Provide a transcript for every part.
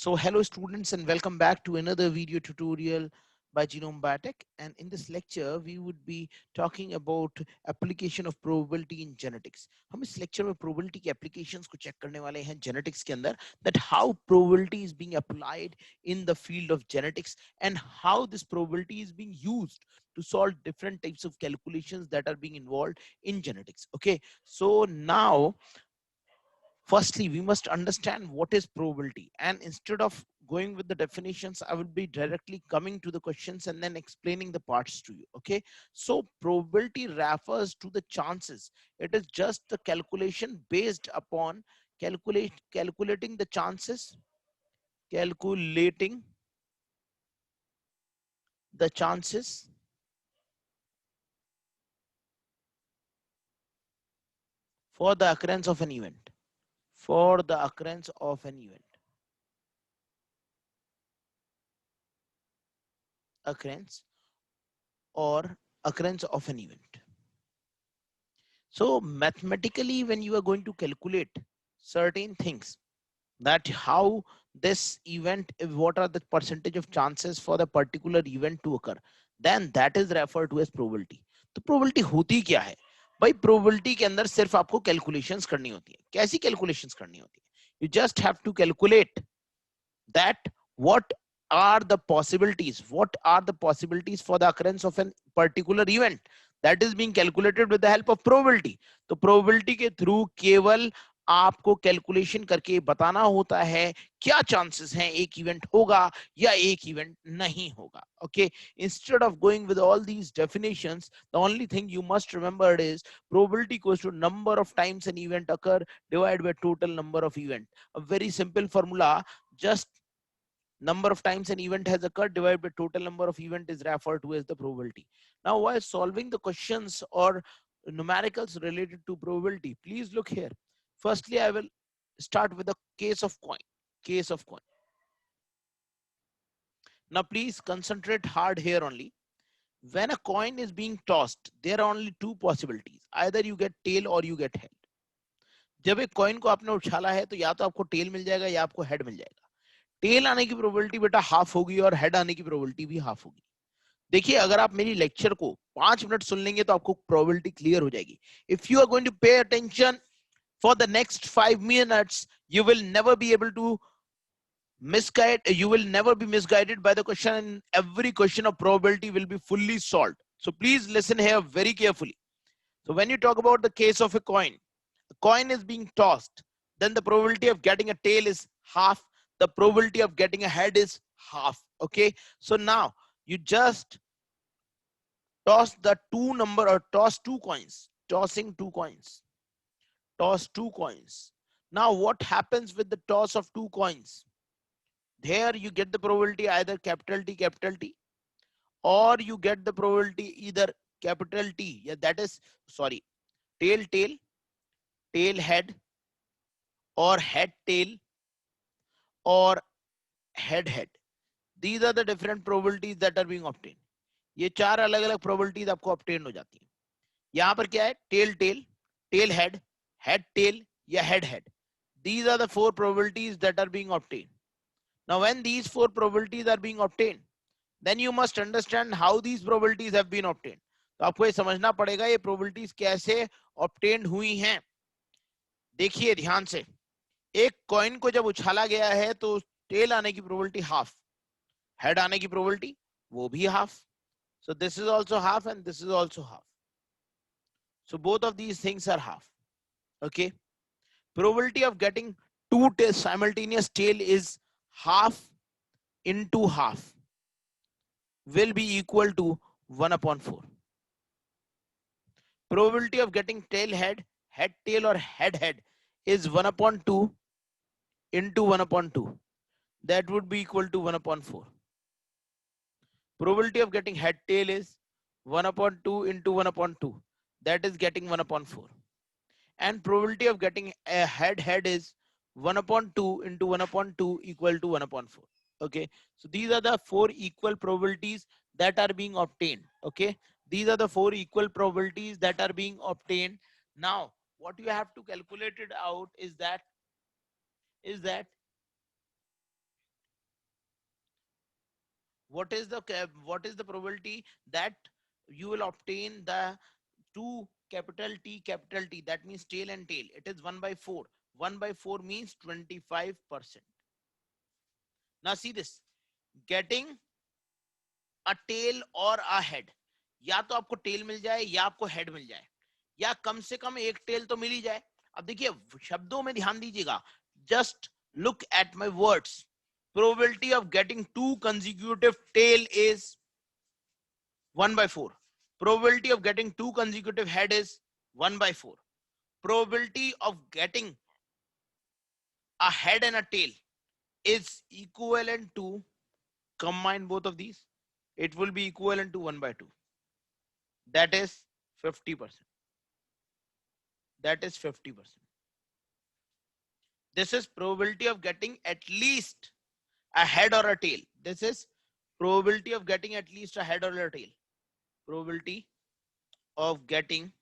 So hello students and welcome back to another video tutorial by Genome Biotech, and in this lecture we would be talking about application of probability in genetics. हम इस lecture में probability के applications को check करने वाले हैं genetics के अंदर, that how probability is being applied in the field of genetics and how this probability is being used to solve different types of calculations that are being involved in genetics. Okay, so now firstly, we must understand what is probability. And instead of going with the definitions, I will be directly coming to the questions and then explaining the parts to you. Okay. So probability refers to the chances. It is just the calculation based upon calculating the chances, calculating the chances for the occurrence of an event, for the occurrence of an event, occurrence or occurrence of an event. So mathematically, when you are going to calculate certain things, that how this event, what are the percentage of chances for the particular event to occur, then that is referred to as probability. तो probability होती क्या है भाई? probability के अंदर सिर्फ आपको calculations करनी होती है. कैसी calculations करनी होती है? You just have to calculate that what are the possibilities, what are the possibilities for the occurrence of a particular event that is being calculated with the help of probability. तो probability के through केवल आपको calculation करके बताना होता है क्या chances हैं एक इवेंट होगा या एक इवेंट नहीं होगा. Okay, instead of going with all these definitions, the only thing you must remember is probability equals to number of times an event occur divided by total number of event. A very simple formula, just number of times an event has occurred divided by total number of event is referred to as the probability. Now, while solving the questions or numericals related to probability, please look here. Firstly, I will start with the case of coin. Case of coin. Now, please concentrate hard here only. When a coin is being tossed, there are only two possibilities. Either you get tail or you get head. जब एक coin को आपने उछाला है तो या तो आपको tell मिल जाएगा या आपको हेड मिल जाएगा. टेल आने की प्रोबेबिलिटी बेटा हाफ होगी और हेड आने की प्रोबेबिलिटी भी हाफ होगी. देखिए, अगर आप मेरी लेक्चर को 5 मिनट सुन लेंगे तो आपको प्रोबेबिलिटी क्लियर हो जाएगी. If you are going to pay attention for the next 5 minutes, you will never be able to misguide, you will never be misguided by the question, and every question of probability will be fully solved. So please listen here very carefully. So when you talk about the case of a coin is being tossed, then the probability of getting a tail is half, the probability of getting a head is half. Okay, so now you just toss the two number or toss two coins, tossing two coins, toss two coins. Now what happens with the toss of two coins? There you get the probability either capital T, or you get the probability either capital T, yeah, that is, sorry, tail tail, tail head, or head tail, or head head. These are the different probabilities that are being obtained. ये चार अलग अलग probabilities आपको obtain हो जाती हैं. यहाँ पर क्या है? tail tail, tail head, head tail या head head. These are the four probabilities that are being obtained. Now when these four probabilities are being obtained, then you must understand how these probabilities have been obtained. तो आपको ये समझना पड़ेगा ये probabilities कैसे obtained हुई हैं. देखिए ध्यान से, एक कॉइन को जब उछाला गया है तो टेल आने की प्रोबेबिलिटी हाफ, हेड आने की प्रोबेबिलिटी वो भी half. So this is also half and this is also half. So both of these things are half. Okay. Probability of getting two simultaneous tail is half into half will be equal to 1 upon 4. Probability of getting tail head, head tail or head head is 1 upon 2 into 1 upon 2. That would be equal to 1 upon 4. Probability of getting head tail is 1 upon 2 into 1 upon 2. That is getting 1 upon 4. And probability of getting a head head is 1 upon 2 into 1 upon 2 equal to 1 upon 4. Okay, so these are the four equal probabilities that are being obtained. Okay, these are the four equal probabilities that are being obtained. Now what you have to calculate it out is that what is the probability that you will obtain the two capital T capital T, that means tail and tail? It is 1 by 4. 1 by 4 means 25%. Now see this, getting a tail or a head, या तो आपको tell मिल जाए या आपको head मिल जाए, या कम से कम एक टेल तो मिल ही जाए. अब देखिए शब्दों में ध्यान दीजिएगा, just look at my words. Probability of getting two consecutive tail is 1 by 4. Probability of getting two consecutive head is 1 by 4. Probability of getting a head and a tail is equivalent to, combine both of these, it will be equivalent to 1 by 2. That is 50%. That is 50%. This is probability of getting at least a head or a tail. This is probability of getting at least a head or a tail. Probability of getting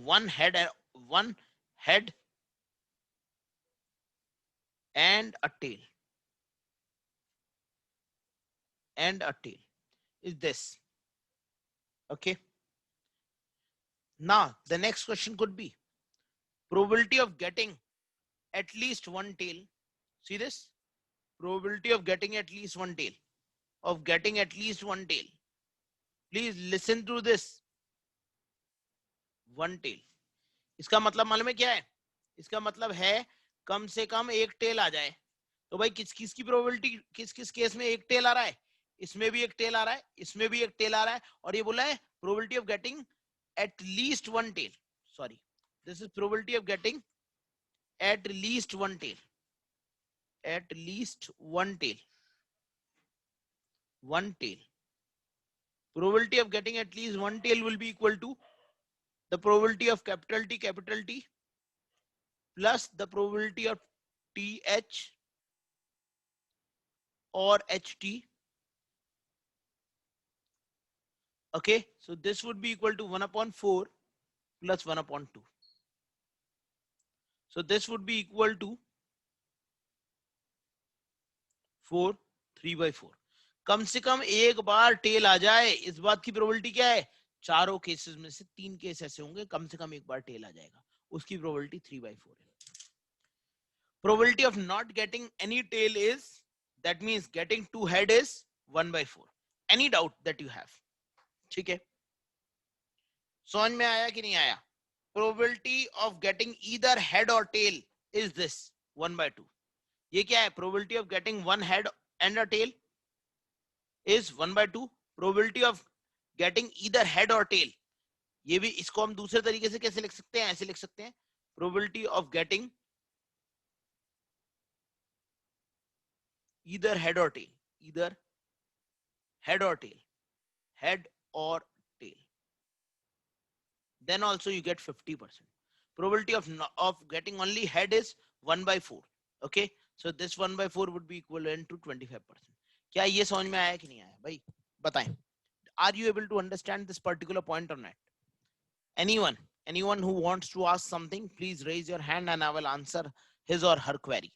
one head and a tail is this. Okay. Now the next question could be probability of getting at least one tail. See this, probability of getting at least one tail, please listen to this. One tail, इसका मतलब मालूम है क्या है? इसका मतलब है कम से कम एक टेल आ जाए. तो भाई किस किस की प्रोबेबिलिटी, किस किस केस में एक टेल आ रहा है? इसमें भी एक टेल आ रहा है, इसमें भी एक टेल आ रहा है, और ये बोला है probability of getting at least one tail. Sorry, this is probability of getting at least one tail. At least one tail. One tail. Probability of getting at least one tail will be equal to the probability of capital T plus the probability of TH or HT. Okay, so this would be equal to 1 upon 4 plus 1 upon 2. So this would be equal to 4, 3 by 4. कम से कम एक बार tell आ जाए, इस बात की probability क्या है? चारों केसेस में से 3 केस ऐसे होंगे कम से कम एक बार टेल आ जाएगा, उसकी प्रोबेबिलिटी 3 by 4 है. Probability of not getting any tail is, that means getting two head is 1 by 4. Any doubt that you have? ठीक है, समझ में आया कि नहीं आया? Probability of getting either head or tail is this 1 by 2. ये क्या है? Probability of getting one head and a tail is 1 by 2. Probability of getting either head or tail, ये भी, इसको हम दूसरे तरीके से कैसे लिख सकते हैं? ऐसे लिख सकते हैं, probability of getting either head or tail, either head or tail, head or tail. Then also you get 50%. Probability of getting only head is 1 by 4. Okay, so this 1 by 4 would be equivalent to 25%. क्या ये समझ में आया कि नहीं आया भाई? बताएं. Are you able to understand this particular point or not? Anyone who wants to ask something, please raise your hand and I will answer his or her query.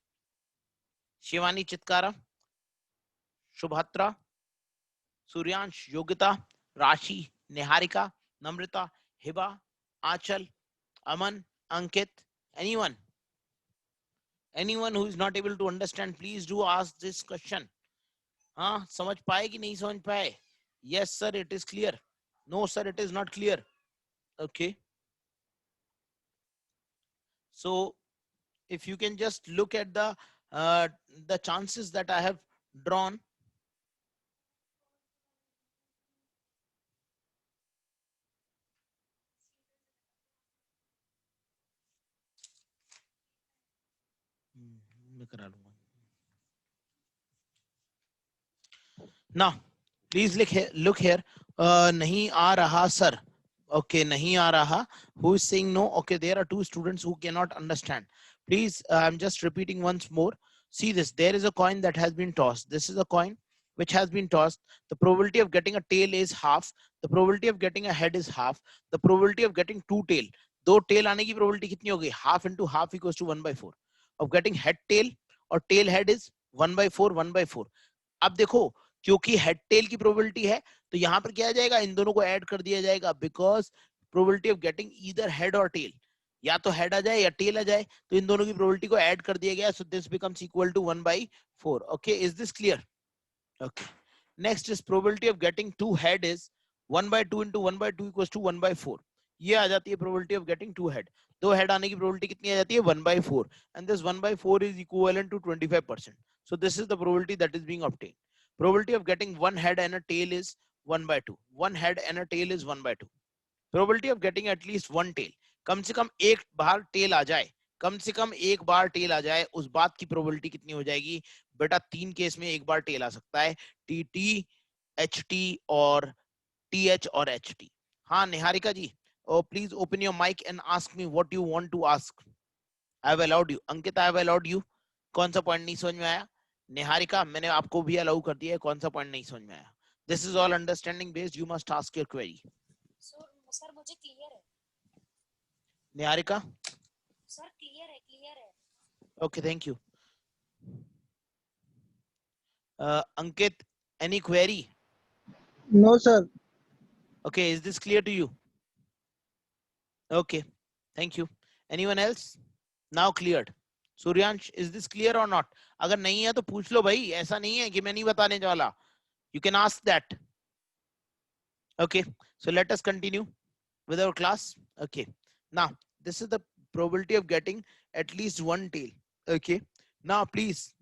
Shivani Chitkara, Shubhatra, Suryansh, Yogita, Rashi, Niharika, Namrita, Hiba, Achal, Aman, Ankit, anyone who is not able to understand, please do ask this question. हाँ, समझ पाए कि नहीं समझ पाए? Yes sir, it is clear. No sir, it is not clear. Okay, so if you can just look at the chances that I have drawn. मैं करा लूंगा. Now please look here. नहीं आ रहा sir. Okay, nahi aa raha. Who is saying no? Okay, there are two students who cannot understand. Please, I'm just repeating once more. See this, there is a coin that has been tossed. This is a coin which has been tossed. The probability of getting a tail is half. The probability of getting a head is half. The probability of getting two tail, दो tail आने की probability कितनी होगी? Half into half equals to 1 by 4. of getting head tail or tail head is 1/4 1/4. अब देखो क्योंकि head tail की probability है तो यहाँ पर क्या आ जाएगा, इन दोनों को ऐड कर दिया जाएगा, because probability of getting either head और टेल, या तो हेड आ जाए या टेल आ जाए, तो इन दोनों की प्रोबेबिलिटी को ऐड कर दिया गया, so this becomes equal to 1/4. Okay, is this clear? Okay. Next is probability of getting two head is 1/2 into 1/2 equals to 1/4. ये आ जाती है probability of getting two head. दो head आने की probability कितनी आ जाती है? 1/4. And this 1/4 is equivalent to 25%. So this is the probability that is being obtained. Probability of getting one head and a tail is 1/2. One head and a tail is 1/2. Probability of getting at least one tail. कम से कम एक बार tail आ जाए, कम से कम एक बार tell आ जाए, उस बात की प्रोबेबिलिटी कितनी हो जाएगी बेटा? 3 केस में एक बार टेल आ सकता है, टीटी, एचटी और टीएच और एचटी. हाँ Niharika ji, please open your mic and ask me what you want to ask. I have allowed you. Ankit, I have allowed you. कौन सा पॉइंट नहीं समझ में आया? निहारिका, मैंने आपको भी अलाउ कर दिया है, कौन सा पॉइंट नहीं समझ में आया? This is all understanding based, you must ask your query. Sir मुझे क्लियर है. निहारिका सर क्लियर है, क्लियर है. Okay, thank you. Ankit, any query? No, sir. Okay, is this clear to you? Okay, thank you. Anyone else? Now cleared. Suryansh, is this clear or not? अगर नहीं है तो पूछ लो भाई, ऐसा नहीं है कि मैं नहीं बताने वाला. You can ask that. Okay, so let us continue with our class. Okay, now this is the probability of getting at least one tail. Okay, now please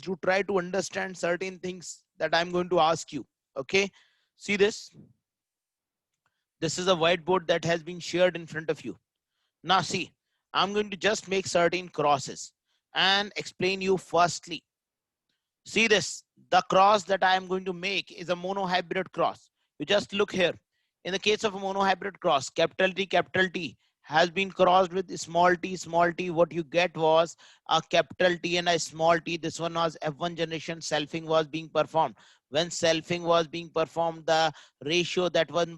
do try to understand certain things that I'm going to ask you. Okay, see this. This is a whiteboard that has been shared in front of you. Now see, I'm going to just make certain crosses and explain you firstly. See this, the cross that I am going to make is a monohybrid cross. You just look here. In the case of a monohybrid cross, capital T has been crossed with small t. What you get was a capital T and a small t. This one was F1 generation, selfing was being performed. When selfing was being performed, the ratio that one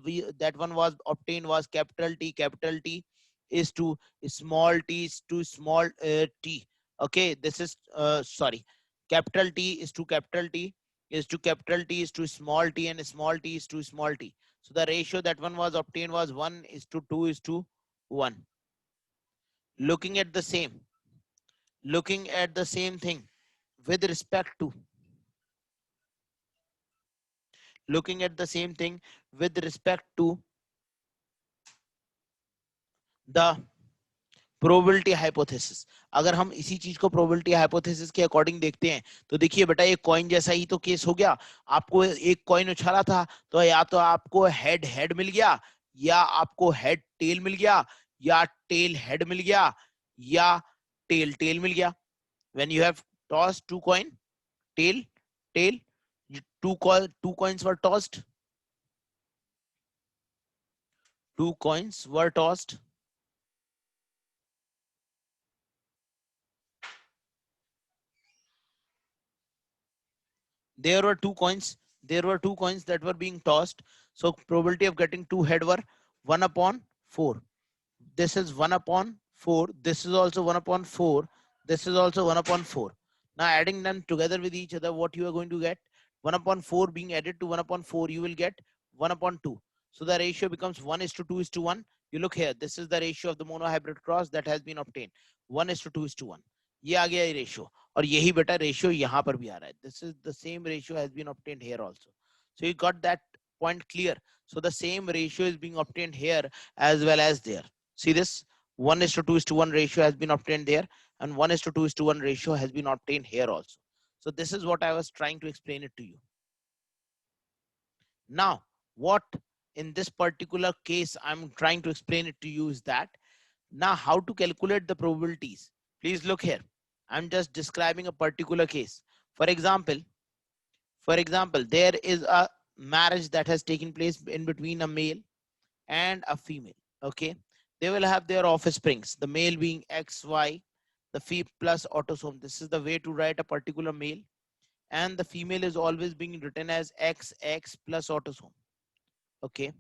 was obtained was capital T is to small t is to small t. Okay, this is sorry, capital T is to capital T is to capital T is to small t, and small t is to small t. So the ratio that one was obtained was 1:2:1. Looking at the same thing with respect to the probability hypothesis. अगर हम इसी चीज को probability hypothesis के according देखते हैं तो देखिए बेटा, एक कॉइन जैसा ही तो केस हो गया. आपको एक कॉइन उछाला था तो या तो आपको हेड हेड मिल गया, या आपको हेड टेल मिल गया, या टेल हेड मिल गया, या टेल टेल मिल गया. When you have tossed two coin, tail tail, two coins were tossed. Two coins were tossed. There were two coins that were being tossed. So probability of getting two head were 1/4. This is 1/4. This is also 1/4. This is also 1/4. Now adding them together with each other, what you are going to get? 1/4 being added to 1/4, you will get 1/2. So the ratio becomes 1:2:1. You look here, this is the ratio of the monohybrid cross that has been obtained. 1:2:1. ये आ गया ये ratio, और यही बेटा ratio यहाँ पर भी आ रहा है. This is the same ratio has been obtained here also. So you got that point clear. So the same ratio is being obtained here as well as there. See this, 1:2:1 ratio has been obtained there, and 1:2:1 ratio has been obtained here also. So this is what I was trying to explain it to you. Now, what in this particular case I'm trying to explain it to you is that now how to calculate the probabilities. Please look here. I'm just describing a particular case. For example, there is a marriage that has taken place in between a male and a female. Okay, they will have their offsprings, the male being XY, the female plus autosome. This is the way to write a particular male, and the female is always being written as XX plus autosome. Okay,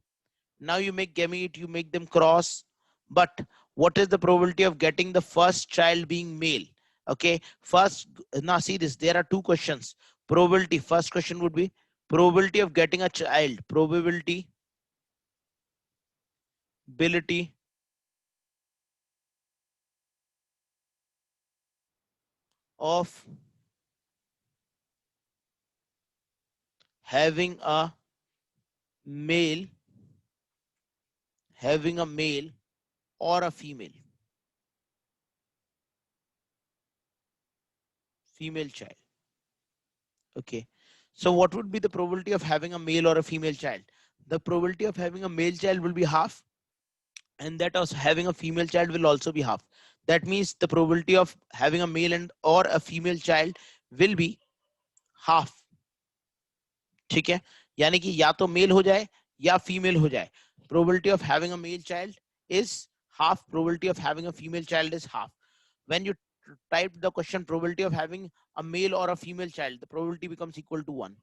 now you make gamete, you make them cross, but what is the probability of getting the first child being male? Okay, first, now see this, there are two questions. Probability, first question would be probability of getting a child, probability, ability of having a male, having a male or a female, female child. Okay, so what would be the probability of having a male or a female child? The probability of having a male child will be half, and that of having a female child will also be half. That means the probability of having a male and or a female child will be half. ठीक है, यानी कि या तो mail हो जाए या female हो जाए. Probability of having a male child is half, probability of having a female child is half. When you type the question probability of having a male or a female child, the probability becomes equal to 1.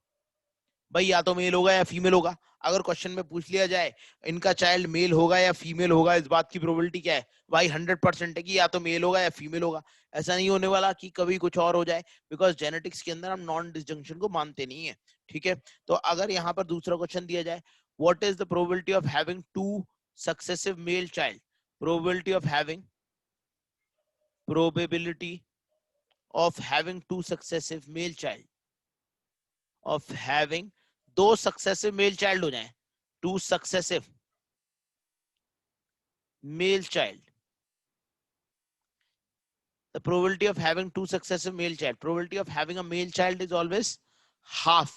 भाई या तो mail होगा या female होगा. अगर question में पूछ लिया जाए इनका चाइल्ड मेल होगा या फीमेल होगा, इस बात की प्रोबेबिलिटी क्या है भाई? 100% है कि या तो मेल होगा या फीमेल होगा. ऐसा नहीं होने वाला कि कभी कुछ और हो जाए, बिकॉज जेनेटिक्स के अंदर हम नॉन डिसजंक्शन को मानते नहीं है. ठीक है, तो अगर यहाँ पर दूसरा क्वेश्चन दिया जाए, what is the probability of having two successive male child? Probability of having, probability of having two successive male child, of having दो सक्सेसिव मेल चाइल्ड हो जाएं, two successive male child. The probability of having two successive male child, probability of having a male child is always half.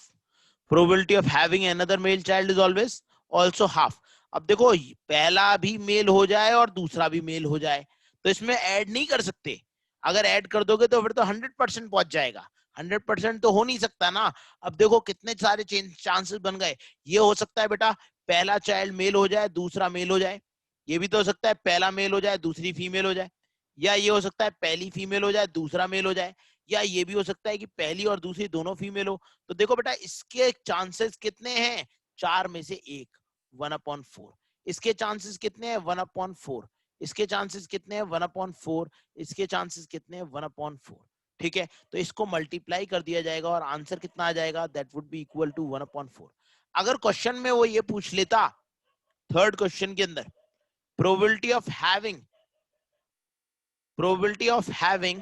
Probability of having another male child is always also half. अब देखो पहला भी mail हो जाए और दूसरा भी mail हो जाए तो इसमें ऐड नहीं कर सकते. अगर ऐड कर दोगे तो फिर तो 100% पहुंच जाएगा. 100% तो हो नहीं सकता ना. अब देखो कितने सारे चांसेस बन गए. ये हो सकता है बेटा पहला चाइल्ड मेल हो जाए दूसरा मेल हो जाए. ये भी तो हो सकता है पहला मेल हो जाए दूसरी फीमेल हो जाए. या ये हो सकता है पहली फीमेल हो जाए दूसरा मेल हो जाए. या ये भी हो सकता है कि पहली और दूसरी दोनों फीमेल हो. तो देखो बेटा इसके चांसेस कितने हैं? 4 में से 1, 1/4. इसके चांसेस कितने हैं? 1/4. इसके चांसेस कितने हैं? 1/4. इसके चांसेस कितने हैं? 1/4. ठीक है, तो इसको मल्टीप्लाई कर दिया जाएगा और आंसर कितना आ जाएगा? That would be equal to 1/4. अगर क्वेश्चन में वो ये पूछ लेता थर्ड क्वेश्चन के अंदर, probability of having, probability of having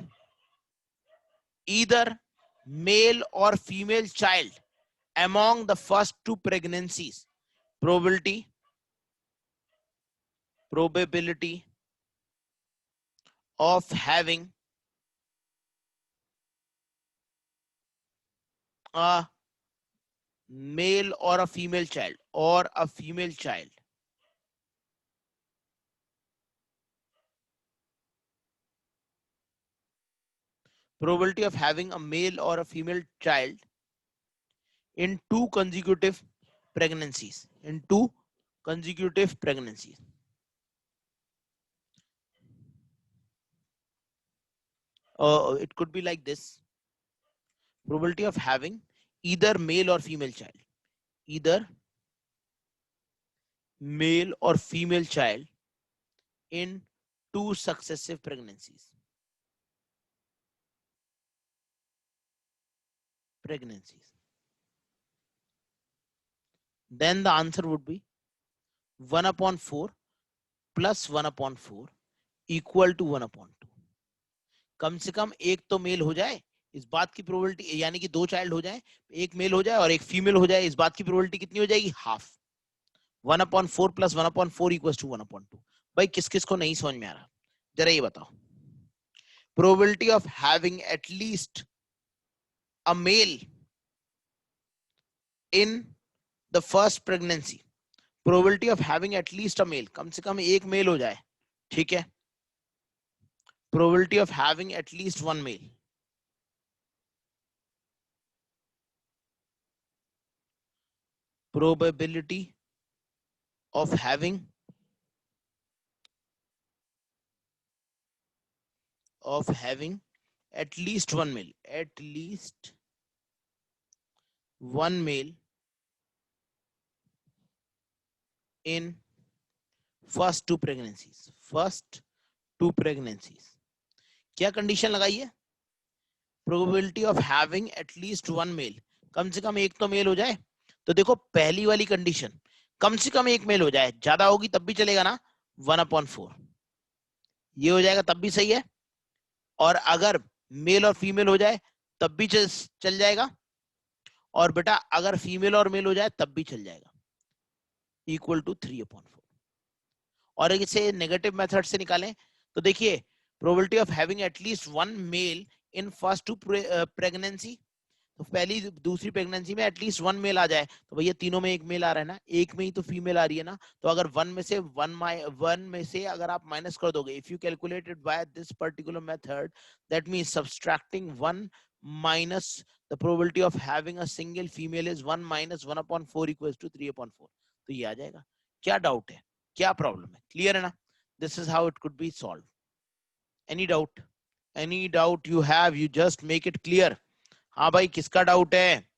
either male or female child among the first two pregnancies, probability of having a male or a female child or a female child, probability of having a male or a female child in two consecutive pregnancies, in two consecutive pregnancies. It could be like this: probability of having either male or female child, either male or female child in two successive pregnancies. Then the answer would be 1/4 plus 1/4 equal to 1/2. कम से कम एक तो mail हो जाए, इस बात की probability, यानी कि दो चाइल्ड हो जाए, एक मेल हो जाए और एक फीमेल हो जाए, इस बात की प्रोबेबिलिटी कितनी हो जाएगी? हाफ. 1/4 plus 1/4 equals to 1/2. भाई किस किस को नहीं समझ में आ रहा जरा ये बताओ. Probability of having at least a male in the first pregnancy, probability of having at least a male, कम से कम एक मेल हो जाए. ठीक है, probability of having at least one male, probability of having at least one male, at least one male in first two pregnancies. क्या condition लगाई है? Probability of having at least one male, कम से कम एक तो मेल हो जाए। तो देखो पहली वाली कंडीशन कम से कम एक मेल हो जाए, ज्यादा होगी तब भी चलेगा ना, 1/4 ये हो जाएगा तब भी सही है। और अगर मेल और फीमेल हो जाए तब भी चल जाएगा। और बेटा अगर फीमेल और मेल हो जाए तब भी चल जाएगा, इक्वल टू 3/4। और इसे नेगेटिव मेथड से निकालें तो देखिए probability of having at least one male in first two pregnancy, तो पहली दूसरी प्रेगनेंसी में एटलीस्ट वन मेल आ जाए, तो भैया तीनों में एक मेल आ रहा है ना, एक में ही तो फीमेल आ रही है ना, तो अगर वन में से अगर आप माइनस कर दोगे, if you calculate it by this particular method, that means subtracting one minus the probability of having a single female is 1 - 1/4 equals to 3/4। तो ये आ जाएगा। क्या डाउट है, क्या प्रॉब्लम है, क्लियर है ना? This is how it could be solve. Any doubt, any doubt you have, you just make it clear. हाँ भाई किसका डाउट है?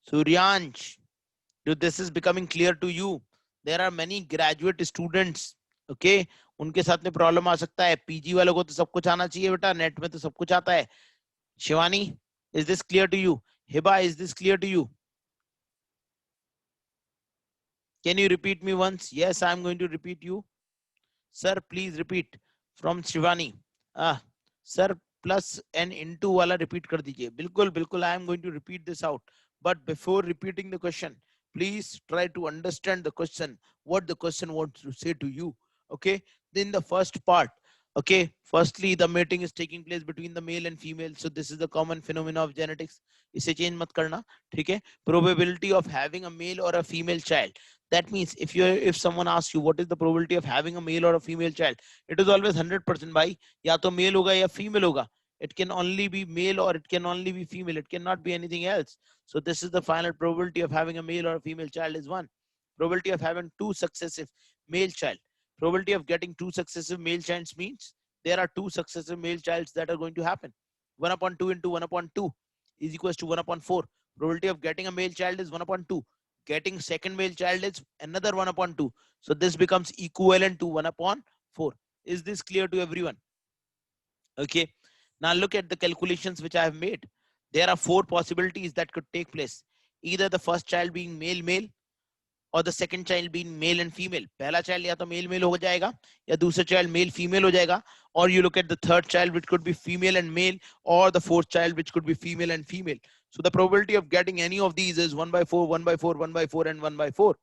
Suryansh, do this is becoming clear to you? There are many graduate students, okay, उनके साथ में problem आ सकता है। PG वालों को तो सब कुछ आना चाहिए बेटा, नेट में तो सब कुछ आता है। Shivani, is this clear to you? Hiba, is this clear to you? Can you repeat me once? Yes, I am going to repeat you. Sir, please repeat from Shivani. Sir, plus n into वाला repeat कर दीजिए। बिल्कुल बिल्कुल, I am going to repeat this out. But before repeating the question, please try to understand the question, what the question wants to say to you. Okay, then the first part, okay, firstly the mating is taking place between the male and female, so this is the common phenomena of genetics, इसे change मत करना, ठीक है? Probability of having a male or a female child, that means if someone asks you what is the probability of having a male or a female child, it is always 100% भाई, या तो mail होगा या female होगा, it can only be male or it can only be female, it cannot be anything else. So this is the final probability of having a male or a female child is 1. Probability of having two successive male child, probability of getting two successive male childs means there are two successive male childs that are going to happen. 1/2 into 1/2 is equals to 1/4. Probability of getting a male child is 1/2. Getting second male child is another 1/2. So this becomes equivalent to 1/4. Is this clear to everyone? Okay. Now look at the calculations which I have made. There are 4 possibilities that could take place. Either the first child being male or the second child being male and female. पहला child या तो male हो जाएगा या दूसरा child male female हो जाएगा. Or you look at the third child which could be female and male, or the fourth child which could be female and female. So the probability of getting any of these is 1/4, 1/4, 1/4 and 1/4.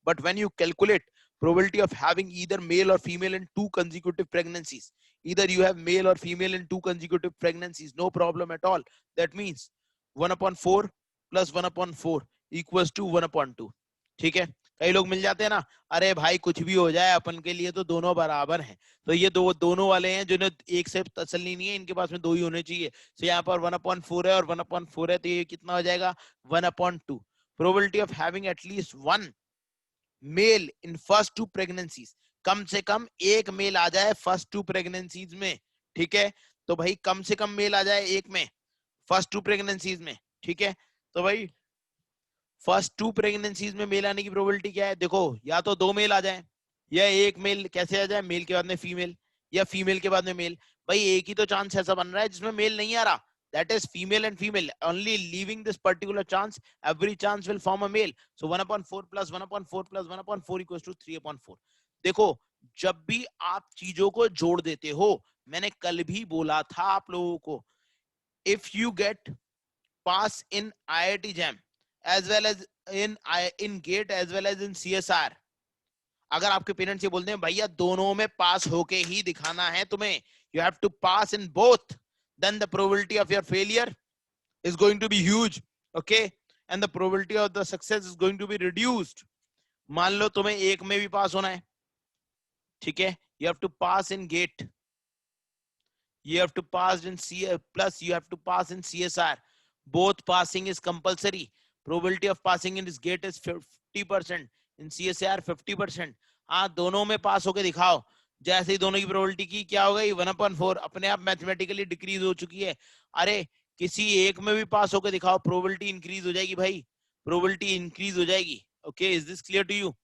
But when you calculate probability of having either male or female in 2 consecutive pregnancies, either you have male or female in 2 consecutive pregnancies, no problem at all. That means 1/4 plus 1/4 equals to 1/2. ठीक है? कई लोग मिल जाते हैं ना, अरे भाई कुछ भी हो जाए अपन के लिए तो दोनों बराबर हैं, तो ये दोनों वाले हैं जिन्हें एक से तसल्ली नहीं है, इनके पास में 2 ही होने चाहिए। तो यहाँ पर 1/4 है और 1/4 है, तो ये कितना हो जाएगा 1/2. Probability of having at least 1 male in first 2 pregnancies, कम से कम एक मेल आ जाए फर्स्ट 2 प्रेगनेंसीज में, ठीक है? तो भाई कम से कम मेल आ जाए एक में फर्स्ट 2 प्रेगनेंसीज में, ठीक है? तो भाई फर्स्ट 2 प्रेगनेंसीज में मेल आने की प्रोबेबिलिटी क्या है? देखो या तो 2 मेल आ जाए या एक मेल कैसे आ जाए, मेल के बाद में फीमेल या फीमेल के बाद में मेल। भाई एक ही तो चांस ऐसा बन रहा है जिसमें मेल नहीं आ रहा, that is female and female. Only leaving this particular chance, every chance will form a male. So 1/4 plus 1/4 plus 1/4 equals to 3/4. देखो जब भी आप चीजों को जोड़ देते हो, मैंने कल भी बोला था आप लोगों को, if you get pass in IIT JAM as well as in GATE as well as in CSR, अगर आपके पेरेंट्स ये बोलते हैं भैया दोनों में पास होके ही दिखाना है तुम्हें, you have to pass in both, then the probability of your failure is going to be huge, okay, and the probability of the success is going to be reduced. मान लो तुम्हें एक में भी पास होना है, ठीक है, you have to pass in GATE, you have to pass in plus you have to pass in CSR. Both passing is compulsory. Probability of passing in this GATE is 50%, in CSR 50%. हाँ दोनों में पास होके दिखाओ, जैसे ही दोनों की probability की क्या हो गई 1/4 अपने आप मैथमेटिकली डिक्रीज हो चुकी है। अरे किसी एक में भी पास होके दिखाओ, प्रोबेबिलिटी इंक्रीज हो जाएगी भाई, प्रोबेबिलिटी इंक्रीज हो जाएगी। Okay, is this clear to you?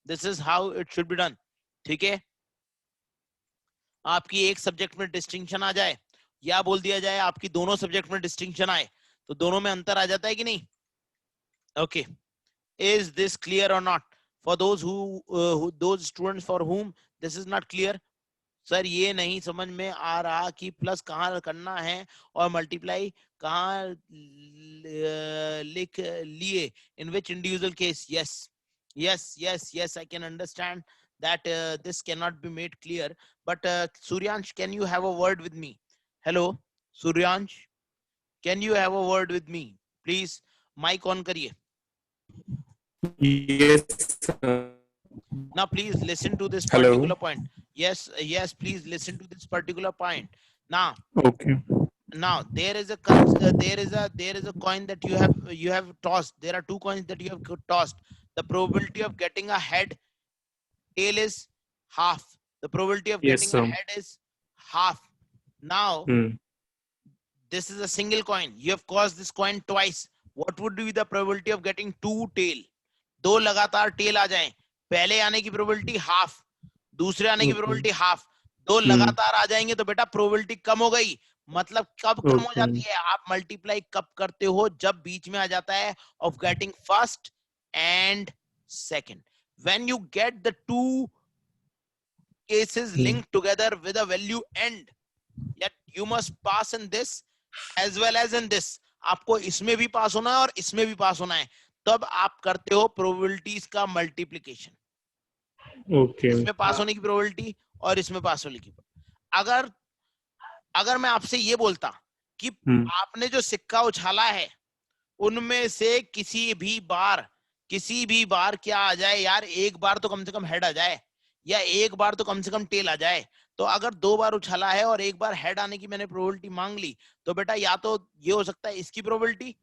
This is how it should be done, ठीक है? आपकी एक सब्जेक्ट में डिस्टिंक्शन आ जाए या बोल दिया जाए आपकी दोनों सब्जेक्ट में डिस्टिंक्शन आए तो दोनों में अंतर आ जाता है कि नहीं? ओके, इज दिस क्लियर और not? For those students for whom this is not clear, sir ये नहीं समझ में आ रहा कि प्लस कहाँ करना है और मल्टीप्लाई कहाँ लिख लिए, in which individual case? yes I can understand that this cannot be made clear, but Suryansh, can you have a word with me? Hello Suryansh, can you have a word with me please? Mic on करिए. Yes, sir. Now please listen to this Hello. particular point. Yes please listen to this particular point. Now Okay. there is a coin that you have tossed. There are two coins that you have tossed. The probability of getting a head tail is half. The probability of Yes, getting a sir. head is half. Now this is a single coin. You have tossed this coin twice. What would be the probability of getting two tail? दो लगातार tell आ जाएं, पहले आने की probability half, दूसरे आने की probability half. दो लगातार आ जाएंगे तो बेटा प्रोबेबिलिटी कम हो गई. मतलब कब कम हो जाती है? आप मल्टीप्लाई कब करते हो? जब बीच में आ जाता है of getting first and second. When you get the two cases linked together with a value end, yet you must pass in this as well as in this. आपको इसमें भी पास होना है और इसमें भी पास होना है, तब आप करते हो प्रोबेबिलिटीज का मल्टीप्लिकेशन. Okay. इसमें पास होने की प्रोबेबिलिटी और इसमें पास होने की. अगर मैं आपसे ये बोलता कि आपने जो सिक्का उछाला है उनमें से किसी भी बार क्या आ जाए यार, एक बार तो कम से कम हेड आ जाए या एक बार तो कम से कम टेल आ जाए. तो अगर दो बार उछाला है और एक बार हेड आने की मैंने प्रोबेबिलिटी मांग ली तो बेटा या तो ये हो सकता है इसकी प्रोबेबिलिटी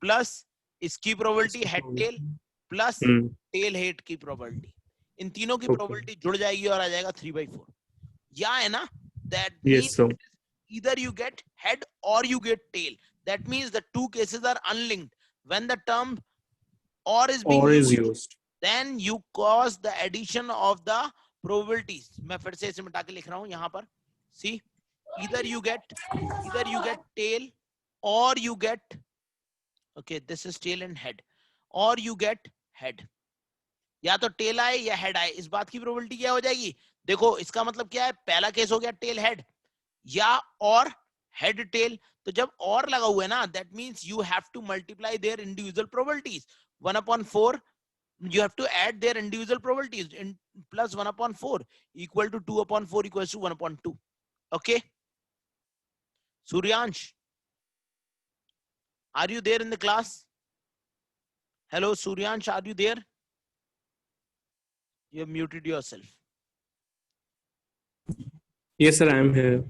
प्लस इसकी probability head tail plus tail head की प्रोबेबिलिटी. इन तीनों की प्रोबेबिलिटी जुड़ जाएगी और आ जाएगा 3/4. या है ना? That Yes, sir. either you get head or you get tail. That means the two cases are unlinked. When the term or is being Or is used, used. then you cause the addition of the probabilities. मैं फिर से इसे मिटा के लिख रहा हूं यहाँ पर. See, either you get tail or you get, okay, this is tail and head, or you get head. या तो टेल आए या हेड आए, इस बात की प्रोबेबिलिटी क्या हो जाएगी? देखो इसका मतलब क्या है, पहला केस हो गया टेल हेड या और हेड टेल. तो जब और लगा हुआ है ना, that means you have to multiply their individual probabilities. 1/4 you have to add their individual probabilities in plus 1/4 equal to 2/4 equals to 1/2. Okay, Suryansh, are you there in the class? Hello Suryansh, are you there? You have muted yourself. Yes, sir, I am here.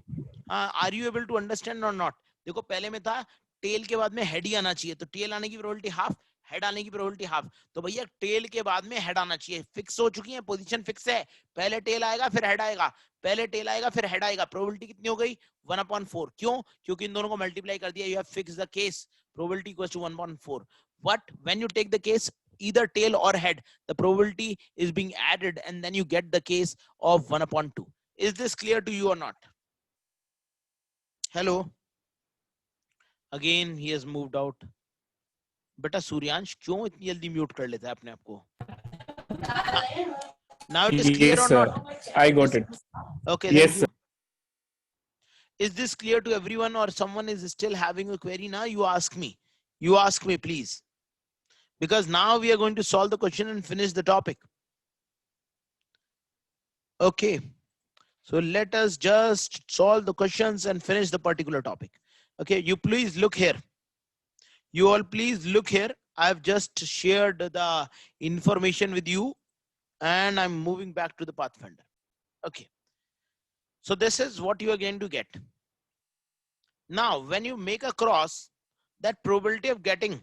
Are you able to understand or not? देखो पहले में था tell के बाद में head ही आना चाहिए, तो टेल आने की प्रोबेबिलिटी हाफ, हेड आने की प्रोबेबिलिटी हाफ. तो भैया टेल के बाद में हेड आना चाहिए. फिक्स हो चुकी है, पोजीशन फिक्स है. पहले टेल आएगा फिर हेड आएगा, पहले टेल आएगा फिर हेड आएगा. प्रोबेबिलिटी कितनी हो गई? 1/4. क्यों? क्योंकि इन दोनों को मल्टीप्लाई कर दिया. You have fix the case, probability equals to 1/4. But when you take the case either tail or head, the probability is being added and then you get the case of 1/2. Is this clear to you or not? Hello. Again he has moved out. बेटा सूर्यांश क्यों इतनी जल्दी mute कर लेता है अपने आप को? Now it is clear Yes, or sir. not? I got it. Okay, Yes, thank you. Is this clear to everyone or someone is still having a query? Now you ask me. You ask me please. Because now we are going to solve the question and finish the topic. Okay. So let us just solve the questions and finish the particular topic. Okay, you please look here. You all please look here. I've just shared the information with you and I'm moving back to the Pathfinder. Okay. So this is what you are going to get. Now, when you make a cross, that probability of getting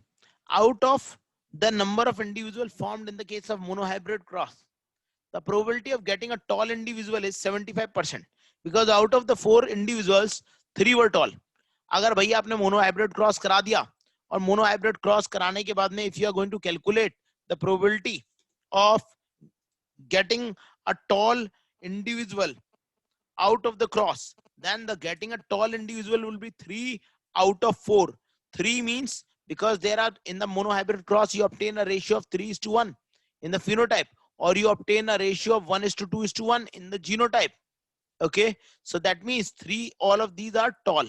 out of the number of individuals formed in the case of monohybrid cross, the probability of getting a tall individual is 75%, because out of the 4 individuals, 3 were tall. अगर भैया आपने monohybrid cross करा दिया और monohybrid cross कराने के बाद में if you are going to calculate the probability of getting a tall individual out of the cross, then the getting a tall individual will be 3 out of 4. 3 means because there are in the monohybrid cross, you obtain a ratio of 3:1 in the phenotype, or you obtain a ratio of 1:2:1 in the genotype. Okay, so that means 3, all of these are tall,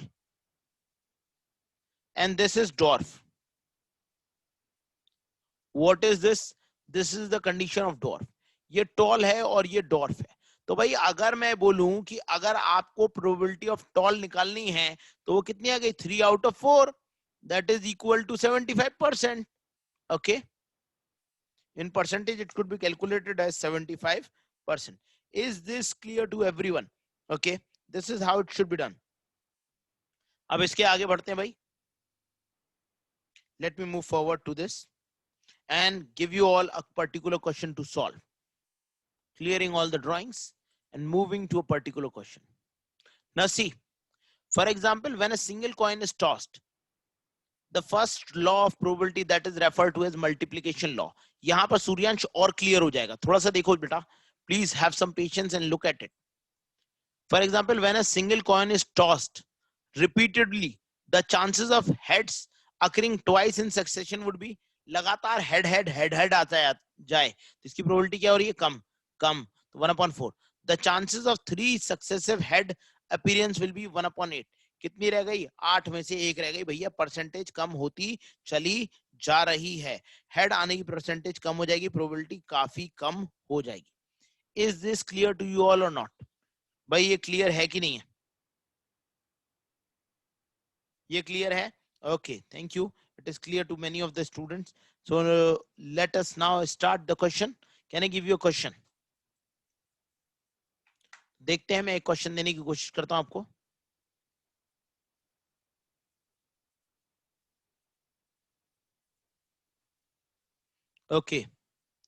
and this is dwarf. What is this? This is the condition of dwarf. ये tall है और ये dwarf है. तो भाई अगर मैं बोलूं कि अगर आपको प्रोबेबिलिटी ऑफ टॉल निकालनी है तो वो कितनी आ गई? 3 out of 4. That is equal to 75%. Okay, in percentage it could be calculated as 75%. Is this clear to everyone? Okay, this is how it should be done. अब इसके आगे बढ़ते हैं भाई. Let me move forward to this and give you all a particular question to solve. Clearing all the drawings and moving to a particular question. Now see, for example, when a single coin is tossed, the first law of probability that is referred to as multiplication law. यहाँ पर सूर्यांश और clear हो जाएगा. थोड़ा सा देखो बेटा. Please have some patience and look at it. For example, when a single coin is tossed repeatedly, the chances of heads occurring twice in succession would be, लगातार head आता जाए तो इसकी probability क्या हो रही है? कम, तो 1/4. The chances of 3 successive head appearance will be 1/8. कितनी रह गई? 8 में से 1 रह गई भैया. परसेंटेज कम होती चली जा रही है. हेड आने की परसेंटेज कम हो जाएगी, प्रोबेबिलिटी काफी कम हो जाएगी. Is this clear to you all or not? भाई ये क्लियर है कि नहीं है? ये क्लियर है? Okay, thank you. It is clear to many of the students. So let us now start the question. Can I give you a question? देखते हैं, मैं एक क्वेश्चन देने की कोशिश करता हूं आपको.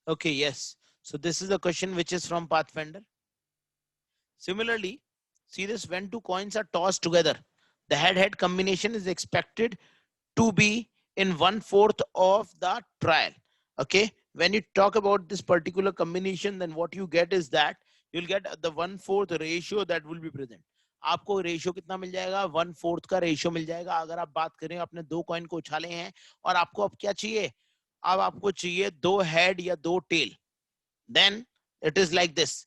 Okay, yes. So this is a question which is from Pathfinder. Similarly, see this, when 2 coins are tossed together, the head-head combination is expected to be in 1/4 of the trial. Okay, when you talk about this particular combination, then what you get is that you'll get the 1/4 ratio that will be present. आपको ratio कितना मिल जाएगा? 1/4 का ratio मिल जाएगा. अगर आप बात करें, आपने 2 कॉइन को उछाले हैं और आपको अब क्या चाहिए? अब आपको चाहिए 2 हेड या 2 tell. Then it is like this,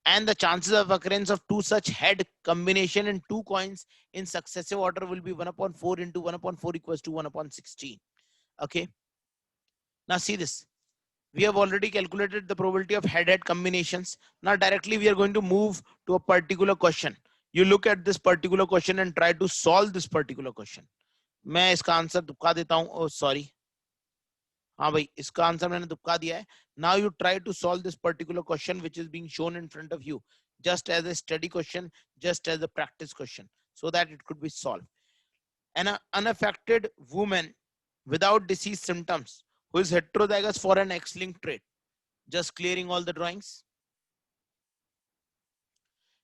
and the chances of occurrence of 2 such head combination in 2 coins in successive order will be 1/4 into 1/4 equals to 1/16. Okay, now see this, we have already calculated the probability of head-head combinations. Now directly we are going to move to a particular question. You look at this particular question and try to solve this particular question. मैं इसका answer तुक्का देता हूं. Oh sorry, हाँ भाई, इसका answer मैंने तुक्का दिया है. Now you try to solve this particular question which is being shown in front of you, just as a study question, just as a practice question, so that it could be solved. An unaffected woman without disease symptoms who is heterozygous for an X-linked trait. Just clearing all the drawings.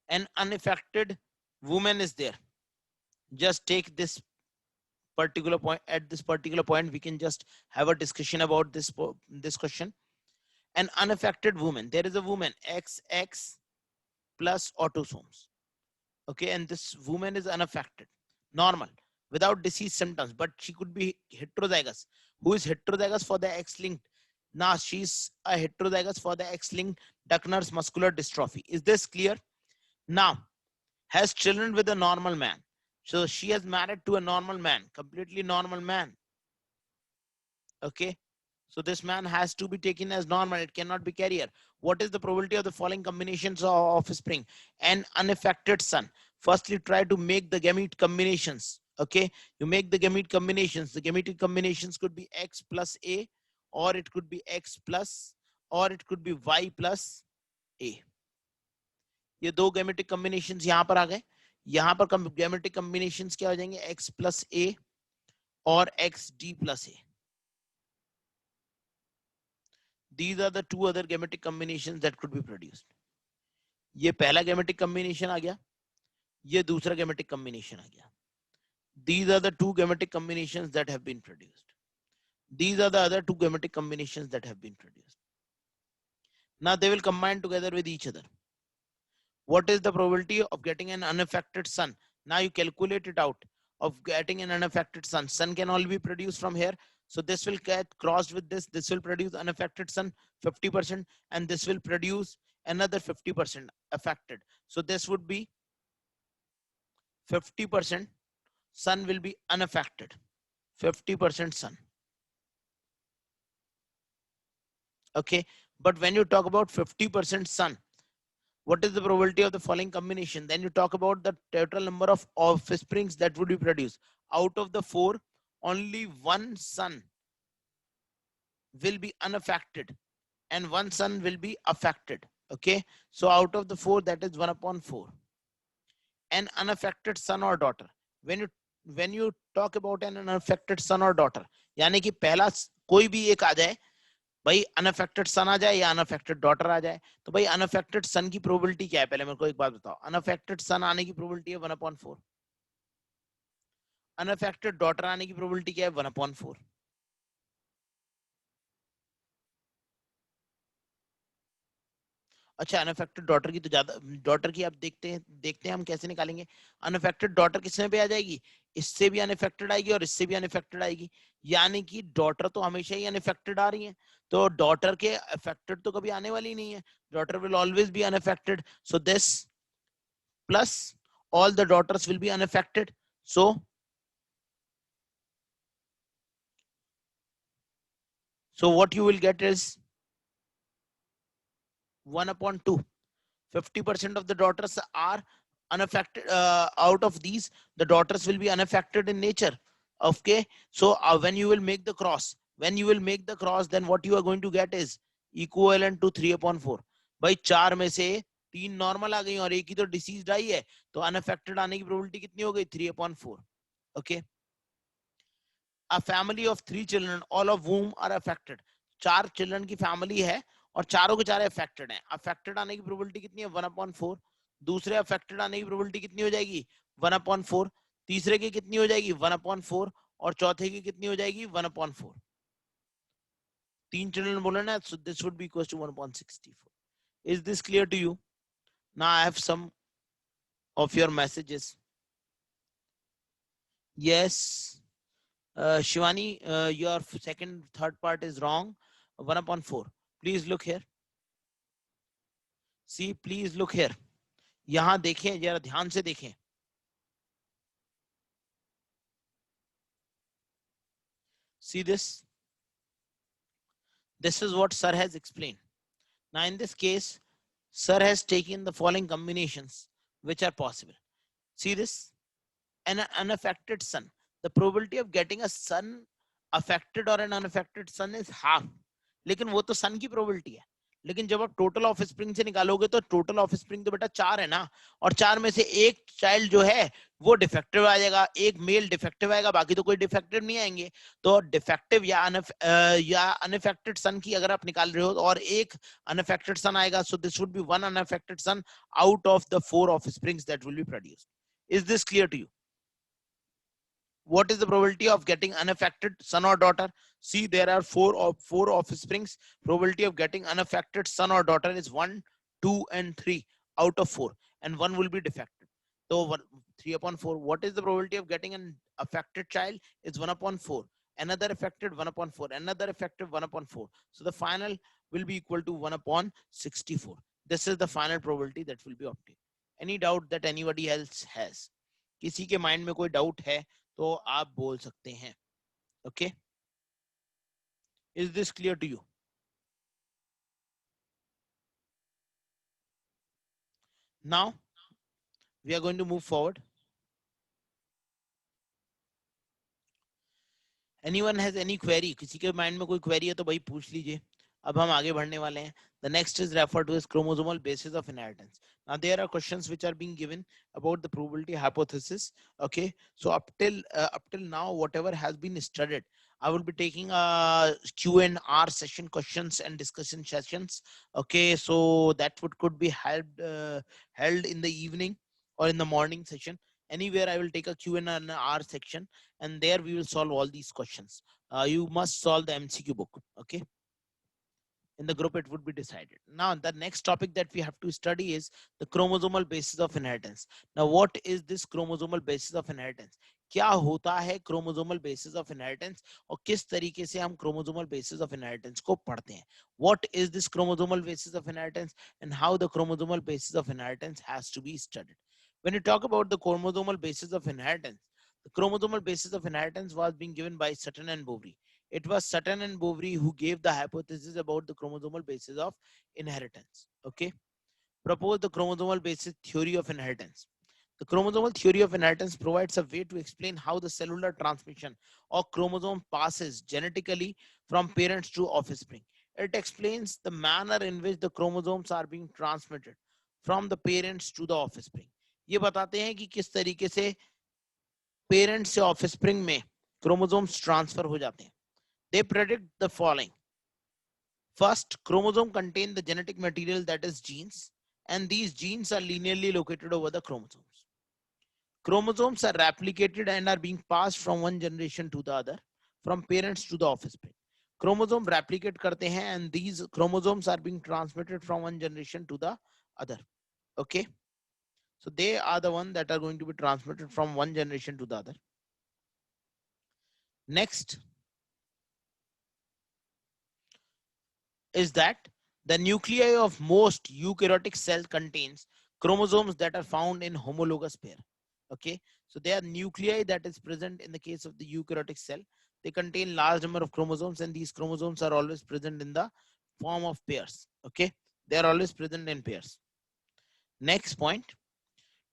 An unaffected woman is there. Just take this particular point. At this particular point, we can just have a discussion about this question. An unaffected woman, there is a woman XX plus autosomes. Okay, and this woman is unaffected, normal, without disease symptoms, but she could be heterozygous. Who is heterozygous for the X-linked? Now she's a heterozygous for the X-linked Duchenne muscular dystrophy. Is this clear? Now, has children with a normal man. So she has married to a normal man, completely normal man. Okay, so this man has to be taken as normal. It cannot be carrier. What is the probability of the following combinations of offspring? An unaffected son. Firstly, try to make the gamete combinations. Okay, you make the gamete combinations. The gametic combinations could be X plus A, or it could be X plus, or it could be Y plus A. ये दो gametic combinations यहाँ पर आ गए. यहाँ पर gametic combinations क्या हो जाएंगे? X plus A और XD plus A. These are the 2 other gametic combinations that could be produced. ये पहला gametic combination आ गया, ये दूसरा gametic combination आ गया. These are the 2 gametic combinations that have been produced. These are the other 2 gametic combinations that have been produced. Now they will combine together with each other. What is the probability of getting an unaffected sun? Now you calculate it out. Of getting an unaffected sun, sun can only be produced from here, so this will get crossed with this will produce unaffected sun 50%, and this will produce another 50% affected. So this would be 50% sun will be unaffected, 50% sun. Okay, but when you talk about 50% sun, what is the probability of the following combination? Then you talk about the total number of offsprings that would be produced. Out of the 4, only one sun will be unaffected and one sun will be affected. Okay, so out of the 4, that is 1/4. An unaffected son or daughter. When you talk about an unaffected son or daughter, यानी कि पहला कोई भी एक आ जाए, भाई unaffected सन आ जाए या अनअफेक्टेड डॉटर आ जाए, तो भाई अनअफेक्टेड सन की प्रोबेबिलिटी क्या है? पहले मेरे को एक बात बताओ, अनअफेक्टेड सन आने की प्रोबेबिलिटी है 1/4, अनअफेक्टेड डॉटर आने की प्रोबेबिलिटी क्या है? 1/4. अच्छा, अनअफेक्टेड डॉटर की तो ज्यादा, डॉटर की आप देखते हैं हम कैसे निकालेंगे. अनअफेक्टेड डॉटर किसमें पे आ जाएगी? इससे भी अनअफेक्टेड आएगी और इससे भी अनअफेक्टेड आएगी, यानी कि डॉटर तो हमेशा ही अनअफेक्टेड आ रही है, तो डॉटर के अफेक्टेड तो कभी आने वाली नहीं है. Daughter will always be unaffected, so this plus all the daughters will be unaffected. So what you will get is 1/2. 50% of the daughters are unaffected. Out of these, the daughters will be unaffected in nature. Okay, so when you will make the cross, then what you are going to get is equivalent to 3/4. भाई 4 में से 3 normal आ गई और एक ही तो deceased आई है, तो unaffected आने की प्रोबेबिलिटी कितनी हो गई? 3/4. Okay, a family of 3 children, all of whom are affected. 4 children की फैमिली है और चारों के चारे अफेक्टेड हैं. अफेक्टेड आने की प्रोबेबिलिटी कितनी है? 1/4. दूसरे अफेक्टेड आने की प्रोबेबिलिटी कितनी हो जाएगी? 1/4. तीसरे की कितनी हो जाएगी? 1/4. और चौथे की कितनी हो जाएगी? 1/4. 3 चिल्ड्रन बोले ना, so this would be equal to 1/64. Is this clear to you? Now I have some of your messages. Yes, Shivani, your third part is wrong. 1/4. Please look here. See, please look here. यहां देखें, जरा ध्यान से देखें. See this. This is what sir has explained. Now in this case, sir has taken the following combinations which are possible. See this. An unaffected sun. The probability of getting a sun affected or an unaffected sun is half. लेकिन वो तो सन की probability है, लेकिन जब आप total of spring से निकालोगे तो टोटल ऑफ स्प्रिंग तो बेटा 4 है ना, और 4 में से एक चाइल्ड जो है वो डिफेक्टिव आ जाएगा, एक मेल डिफेक्टिव आएगा, बाकी तो कोई डिफेक्टिव नहीं आएंगे. तो डिफेक्टिव या अनअफेक्टेड सन की अगर आप निकाल रहे हो और एक अनअफेक्टेड सन आएगा, so this would be one unaffected son out of the 4 offsprings that will be produced. Is this clear to you? What is the probability of getting unaffected son or daughter? See, there are four offsprings. Probability of getting unaffected son or daughter is 1, 2, and 3 out of 4, and one will be defective. So 3/4. What is the probability of getting an affected child? Is 1/4. Another affected 1/4. Another affected 1/4. So the final will be equal to 1/64. This is the final probability that will be obtained. Any doubt that anybody else has? किसी के mind में कोई doubt है तो आप बोल सकते हैं. Okay, is this clear to you? Now we are going to move forward. Anyone has any query? किसी के माइंड में कोई क्वेरी है तो भाई पूछ लीजिए. अब हम आगे बढ़ने वाले हैं. The next is referred to as chromosomal basis of inheritance. Now there are questions which are being given about the probability hypothesis. Okay, so up till now, whatever has been studied, I will be taking a Q&R session, questions and discussion sessions. Okay, so that could be held in the evening or in the morning session. Anywhere I will take a Q&R section, and there we will solve all these questions. You must solve the MCQ book. Okay. in the group, it would be decided. Now, the next topic that we have to study is the chromosomal basis of inheritance. Now, what is this chromosomal basis of inheritance? क्या होता है chromosomal basis of inheritance और किस तरीके से हम chromosomal basis of inheritance को पढ़ते हैं? What is this chromosomal basis of inheritance and how the chromosomal basis of inheritance has to be studied? When you talk about the chromosomal basis of inheritance, the chromosomal basis of inheritance was being given by Sutton and Boveri. It was Sutton and Boveri who gave the hypothesis about the chromosomal basis of inheritance. Okay, propose the chromosomal basis theory of inheritance. The chromosomal theory of inheritance provides a way to explain how the cellular transmission of chromosome passes genetically from parents to offspring. It explains the manner in which the chromosomes are being transmitted from the parents to the offspring. ये बताते हैं कि किस तरीके से parents से offspring में chromosomes transfer हो जाते हैं. They predict the following. First, chromosome contain the genetic material, that is genes, and these genes are linearly located over the chromosomes. Chromosomes are replicated and are being passed from one generation to the other, from parents to the offspring. Chromosome replicate करते हैं and these chromosomes are being transmitted from one generation to the other. Okay, so they are the one that are going to be transmitted from one generation to the other. Next is that the nuclei of most eukaryotic cells contains chromosomes that are found in homologous pair. Okay, so they are nuclei that is present in the case of the eukaryotic cell. They contain large number of chromosomes and these chromosomes are always present in the form of pairs. Okay, they are always present in pairs. Next point,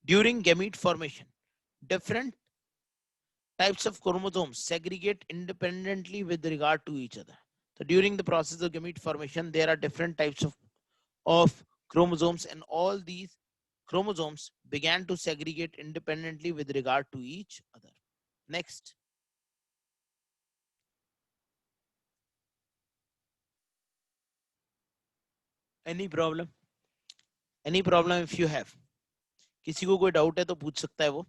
during gamete formation, different types of chromosomes segregate independently with regard to each other. So during the process of gamete formation, there are different types of chromosomes and all these chromosomes began to segregate independently with regard to each other. Next. Any problem? Any problem if you have? किसी को कोई doubt है तो पूछ सकता है वो.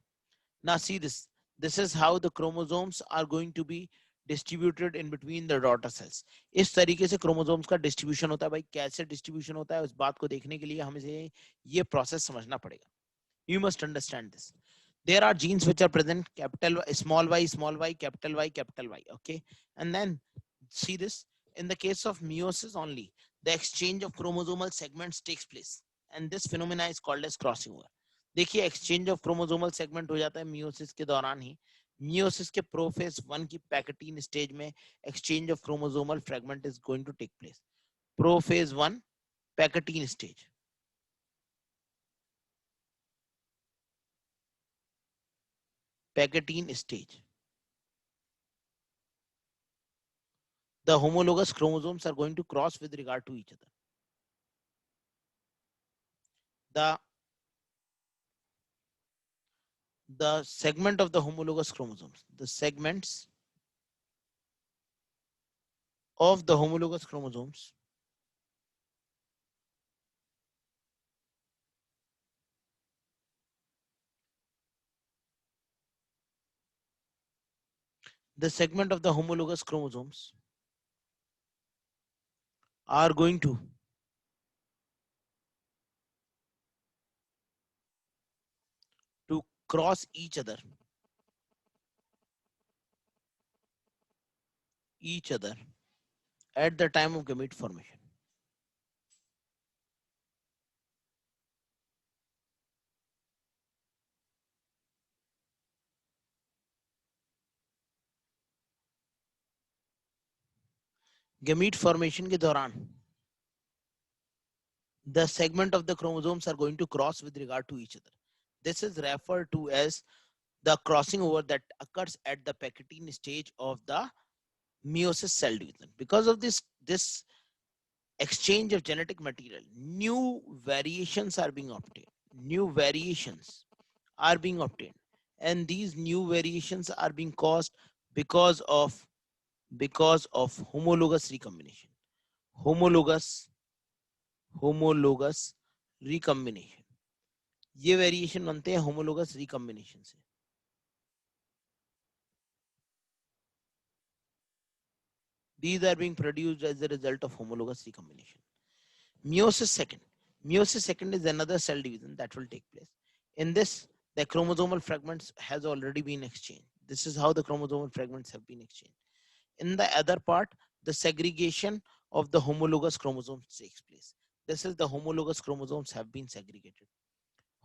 Now see this. This is how the chromosomes are going to be distributed in between the daughter cells. इस तरीके से chromosomes का distribution होता है. भाई कैसे distribution होता है उस बात को देखने के लिए हमें ये process समझना पड़ेगा. You must understand this. There are genes which are present, capital small y, capital Y, capital Y. Okay, and then see this. In the case of meiosis only, the exchange of chromosomal segments takes place, and this phenomena is called as crossing over. देखिए exchange of chromosomal segment हो जाता है meiosis के दौरान ही. Meiosis के prophase 1 की pachytene stage में exchange of chromosomal fragment is going to take place. Prophase 1 pachytene stage. Pachytene stage. The homologous chromosomes are going to cross with regard to each other. The segment of the homologous chromosomes, the segments of the homologous chromosomes are going to cross each other at the time of gamete formation. Gamete formation के दौरान the segment of the chromosomes are going to cross with regard to each other. This is referred to as the crossing over that occurs at the Pachytene stage of the meiosis cell division. Because of this exchange of genetic material, new variations are being obtained. And these new variations are being caused because of homologous recombination. Homologous recombination. ये variation बनते हैं homologous recombination से. These are being produced as a result of homologous recombination. Meiosis second. Meiosis second is another cell division that will take place. In this, the chromosomal fragments has already been exchanged. This is how the chromosomal fragments have been exchanged. In the other part, the segregation of the homologous chromosomes takes place. This is the homologous chromosomes have been segregated.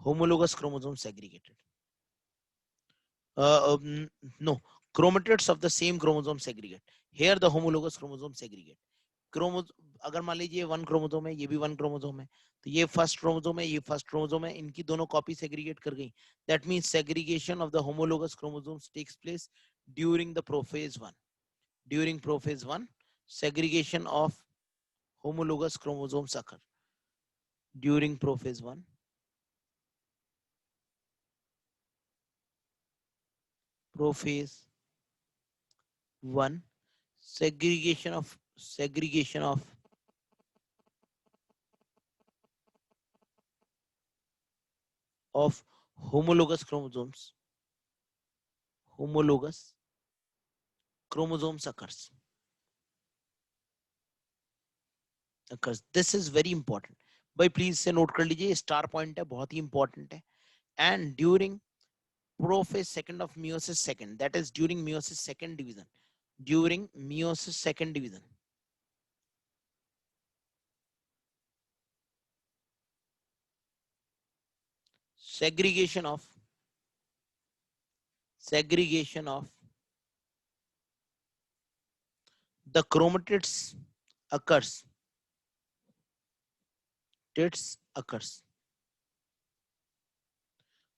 Homologous chromosomes segregated. No, chromatids of the same chromosome segregate. Here the homologous chromosome segregate. अगर मान लीजिए one chromosome है, ये भी one chromosome है, तो ये first chromosome है, ये फर्स्ट क्रोमोसोम है, इनकी दोनों कॉपी सेग्रीगेट कर गई. That means segregation of the homologous chromosomes takes place during the prophase 1. During prophase 1, segregation of homologous chromosomes occur. During prophase 1, segregation of homologous chromosomes occurs. This is very important. भाई please से note कर लीजिए, star point है, बहुत ही important है. And during prophase second of meiosis second, that is during meiosis second division, segregation of the chromatids occurs.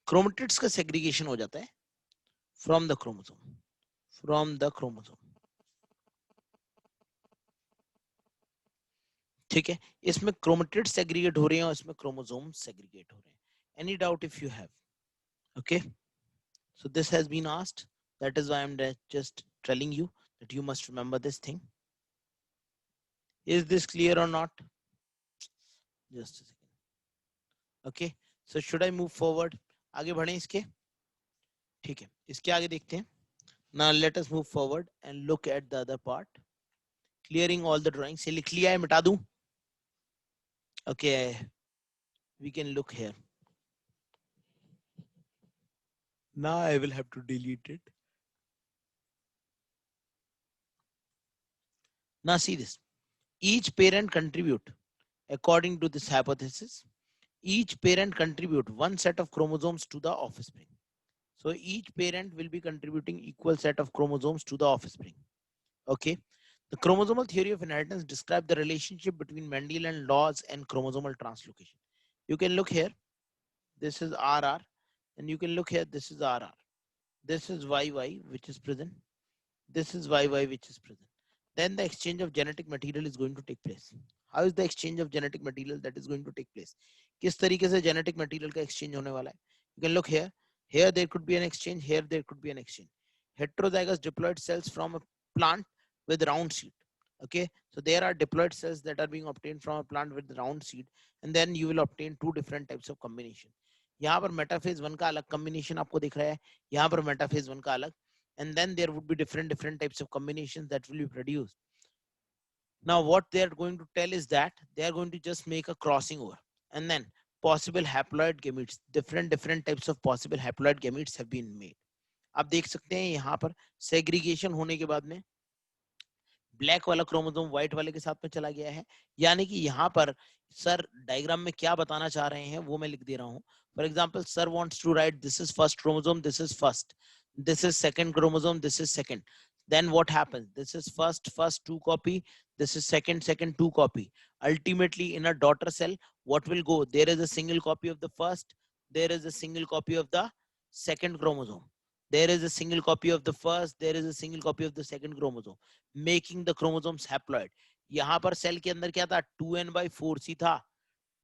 Chromatids का segregation हो जाता है from the chromosome. ठीक है, इसमें chromatids segregate हो रहे हैं और इसमें chromosomes segregate हो रहे हैं. Any doubt if you have? Okay, so this has been asked. That is why I'm just telling you that you must remember this thing. Is this clear or not? Just a second. Okay, so should I move forward? आगे बढ़ें इसके. ठीक है, इसके आगे देखते हैं. Now let us move forward and look at the other part. Clearing all the drawings. ये लिख लिया है, मिटा दूं? Okay, we can look here. Now I will have to delete it. Now see this. Each parent contribute, according to this hypothesis, each parent contribute one set of chromosomes to the offspring. So each parent will be contributing equal set of chromosomes to the offspring. Okay. The chromosomal theory of inheritance describes the relationship between Mendelian laws and chromosomal translocation. You can look here. This is RR, and you can look here. This is RR. This is YY, which is present. This is YY, which is present. Then the exchange of genetic material is going to take place. How is the exchange of genetic material that is going to take place? किस तरीके से genetic material का exchange होने वाला है? You can look here. Here there could be an exchange. Here there could be an exchange. Heterozygous diploid cells from a plant with round seed. Okay, so there are diploid cells that are being obtained from a plant with round seed, and then you will obtain two different types of combination. यहाँ पर metaphase 1 का अलग combination आपको दिख रहा है, यहाँ पर metaphase 1 का अलग, and then there would be different types of combinations that will be produced. Now what they are going to tell is that they are going to just make a crossing over, and then possible haploid gametes, different types of possible haploid gametes have been made. आप देख सकते हैं यहाँ पर segregation होने के बाद में ब्लैक वाला क्रोमोसोम व्हाइट वाले के साथ में चला गया है. यानी कि यहाँ पर सर डायग्राम में क्या बताना चाह रहे हैं वो मैं लिख दे रहा हूँ. For example sir wants to write this is first chromosome, this is first, this is second chromosome, this is second. Then what happens? This is first 2 copy, this is second 2 copy. Ultimately in a daughter cell, what will go? There is a single copy of the first, there is a single copy of the second chromosome, there is a single copy of the first, there is a single copy of the second chromosome, making the chromosomes haploid. यहाँ पर cell के अंदर क्या था? 2n/4c था.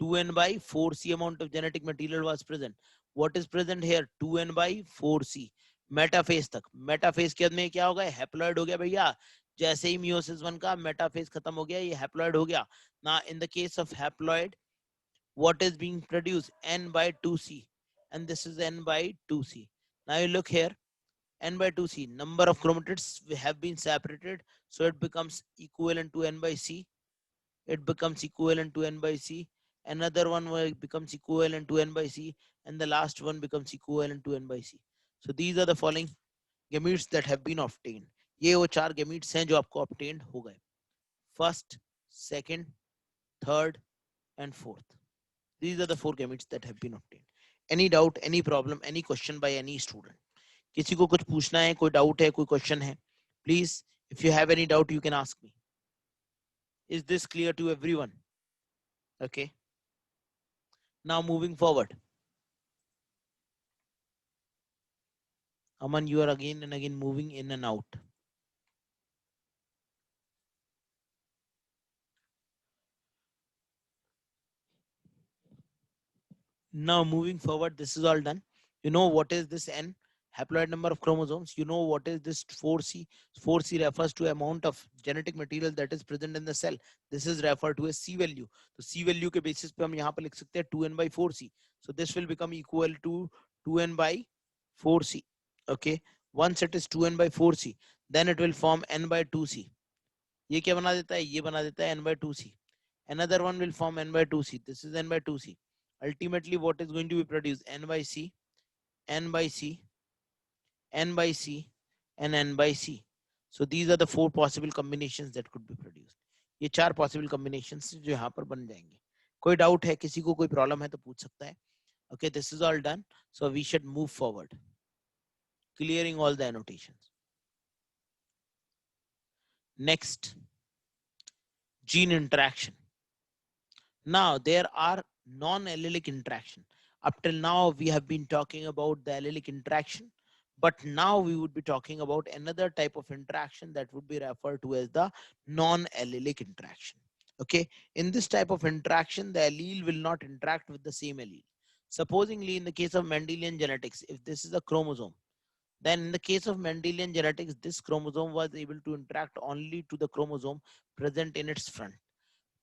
2n/4c amount of genetic material was present. What is present here? 2n/4c. Metaphase तक. Metaphase के अंदर क्या हो गया? हैप्लॉइड हो गया भैया. जैसे ही मियोसिस 1 का मेटाफेज खत्म हो गया, ये हैप्लॉइड हो गया. ना in the case of haploid, what is being produced? n/2c, and this is n/2c. Now you look here. n by 2c, number of chromatids have been separated, so it becomes equivalent to n by c. It becomes equivalent to n by c. Another one becomes equivalent to n by c, and the last one becomes equivalent to n by c. So these are the following gametes that have been obtained. ये वो 4 gametes हैं जो आपको obtained हो गए. First, second, third, and fourth. These are the 4 gametes that have been obtained. Any doubt, any problem, any question by any student? किसी को कुछ पूछना है, कोई डाउट है, कोई क्वेश्चन है, please if you have any doubt you can ask me. Is this clear to everyone? Okay. Now moving forward. Aman, you are again and again moving in and out. Now moving forward, this is all done. You know what is this N? Haploid number of chromosomes. You know what is this 4C? 4C refers to amount of genetic material that is present in the cell. This is referred to as C value. So C value के basis पे हम यहाँ पर लिख सकते हैं 2n by 4C. So this will become equal to 2n by 4C. Okay. Once it is 2n by 4C, then it will form n by 2C. ये क्या बना देता है? ये बना देता है n by 2C. Another one will form n by 2C. This is n by 2C. Ultimately, what is going to be produced? N by C, N by C, N by C, and N by C. So these are the 4 possible combinations that could be produced. ये 4 possible combinations जो यहाँ पर बन जाएंगे. कोई doubt है, किसी को कोई प्रॉब्लम है तो पूछ सकता है. Okay, this is all done. So we should move forward, clearing all the annotations. Next, gene interaction. Now there are non-allelic interaction. Up till now we have been talking about the allelic interaction, but now we would be talking about another type of interaction that would be referred to as the non-allelic interaction. Okay, in this type of interaction, the allele will not interact with the same allele. Supposingly, in the case of Mendelian genetics, if this is a chromosome, then in the case of Mendelian genetics, this chromosome was able to interact only to the chromosome present in its front.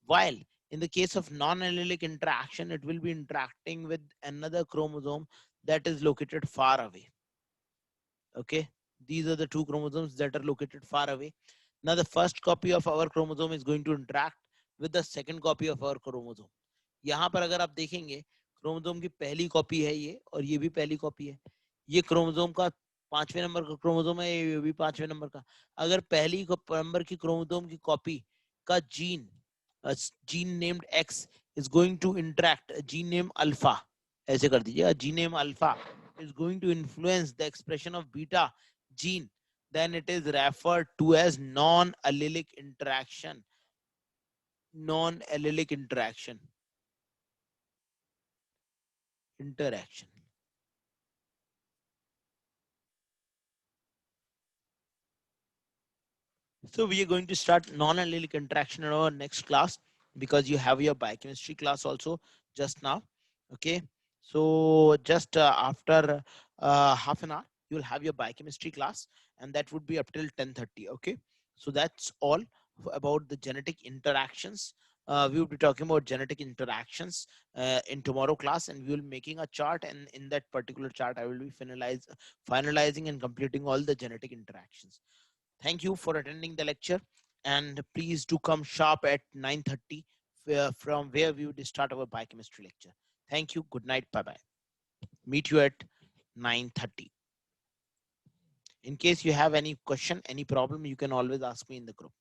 While in the case of non-allelic interaction, it will be interacting with another chromosome that is located far away. Okay, these are the 2 chromosomes that are located far away. Now the first copy of our chromosome is going to interact with the second copy of our chromosome. यहाँ पर अगर आप देखेंगे, chromosome की पहली copy है ये, और ये भी पहली कॉपी है. ये क्रोमोसोम का 5वें नंबर का क्रोमोसोम है, ये भी 5वें नंबर का. अगर पहली नंबर की क्रोमोसोम की कॉपी का gene, a gene named X is going to interact, a gene named alpha, ऐसे कर दीजिए, a gene named alpha is going to influence the expression of beta gene, then it is referred to as non-allelic interaction. Non-allelic interaction. So we are going to start non-allelic interaction in our next class, because you have your biochemistry class also just now. Okay, so just after half an hour you will have your biochemistry class, and that would be up till 10:30. Okay, so that's all about the genetic interactions. We will be talking about genetic interactions in tomorrow class, and we will be making a chart, and in that particular chart I will be finalizing and completing all the genetic interactions. Thank you for attending the lecture, and please do come sharp at 9:30 from where we would start our biochemistry lecture. Thank you. Good night. Bye-bye. Meet you at 9:30. In case you have any question, any problem, you can always ask me in the group.